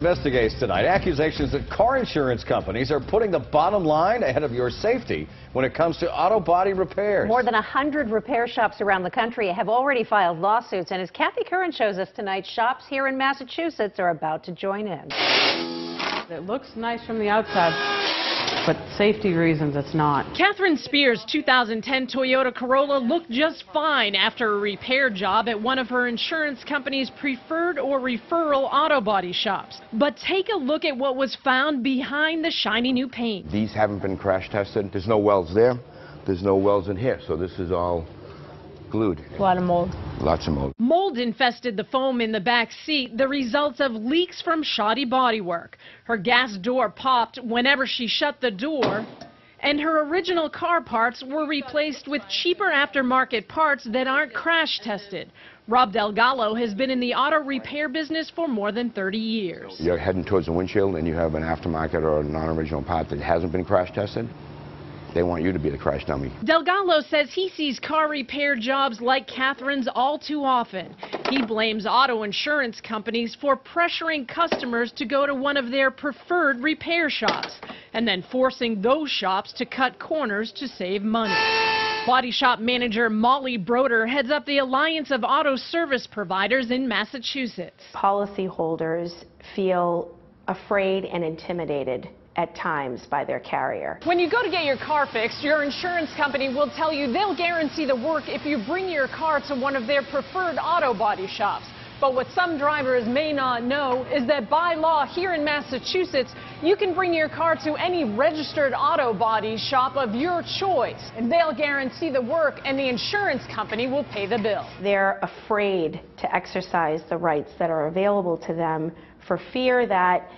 Investigates tonight accusations that car insurance companies are putting the bottom line ahead of your safety when it comes to auto body repairs. More than 100 repair shops around the country have already filed lawsuits, and as Kathy Curran shows us tonight, shops here in Massachusetts are about to join in. It looks nice from the outside, but safety reasons it's not. Catherine Spears' 2010 Toyota Corolla looked just fine after a repair job at one of her insurance company's preferred or referral auto body shops. But take a look at what was found behind the shiny new paint. These haven't been crash tested. There's no welds there. There's no welds in here, so this is all glued. A lot of mold. Lots of mold. Mold infested the foam in the back seat, the results of leaks from shoddy bodywork. Her gas door popped whenever she shut the door, and her original car parts were replaced with cheaper aftermarket parts that aren't crash tested. Rob Delgallo has been in the auto repair business for more than 30 years. You're heading towards the windshield and you have an aftermarket or a non-original part that hasn't been crash tested. They want you to be the crash dummy. Delgallo says he sees car repair jobs like Catherine's all too often. He blames auto insurance companies for pressuring customers to go to one of their preferred repair shops and then forcing those shops to cut corners to save money. Body shop manager Molly Broder heads up the Alliance of Auto Service Providers in Massachusetts. Policyholders feel afraid and intimidated at times by their carrier. When you go to get your car fixed, your insurance company will tell you they'll guarantee the work if you bring your car to one of their preferred auto body shops. But what some drivers may not know is that by law here in Massachusetts, you can bring your car to any registered auto body shop of your choice, and they'll guarantee the work and the insurance company will pay the bill. They're afraid to exercise the rights that are available to them for fear that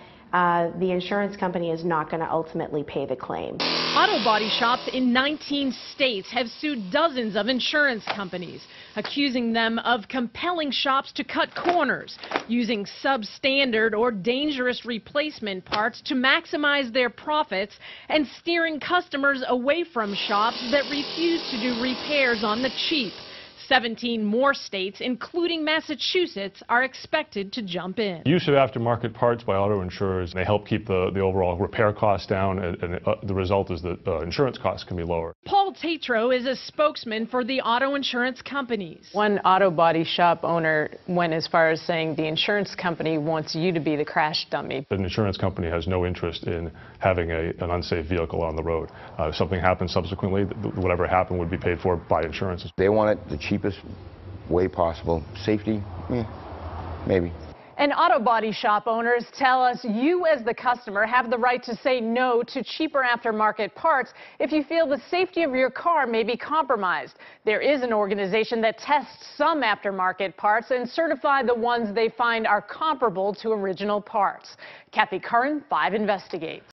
the insurance company is not going to ultimately pay the claim. Auto body shops in 19 states have sued dozens of insurance companies, accusing them of compelling shops to cut corners, using substandard or dangerous replacement parts to maximize their profits, and steering customers away from shops that refuse to do repairs on the cheap. 17 more states, including Massachusetts, are expected to jump in. Use of aftermarket parts by auto insurers, they help keep the overall repair costs down, and the result is that insurance costs can be lower. Paul Tatro is a spokesman for the auto insurance companies. One auto body shop owner went as far as saying the insurance company wants you to be the crash dummy. An insurance company has no interest in having an unsafe vehicle on the road. If something happens subsequently, whatever happened would be paid for by insurance. They want it the cheapest way possible. Safety, maybe. And auto body shop owners tell us you as the customer have the right to say no to cheaper aftermarket parts if you feel the safety of your car may be compromised. There is an organization that tests some aftermarket parts and certify the ones they find are comparable to original parts. Kathy Curran, 5 Investigates.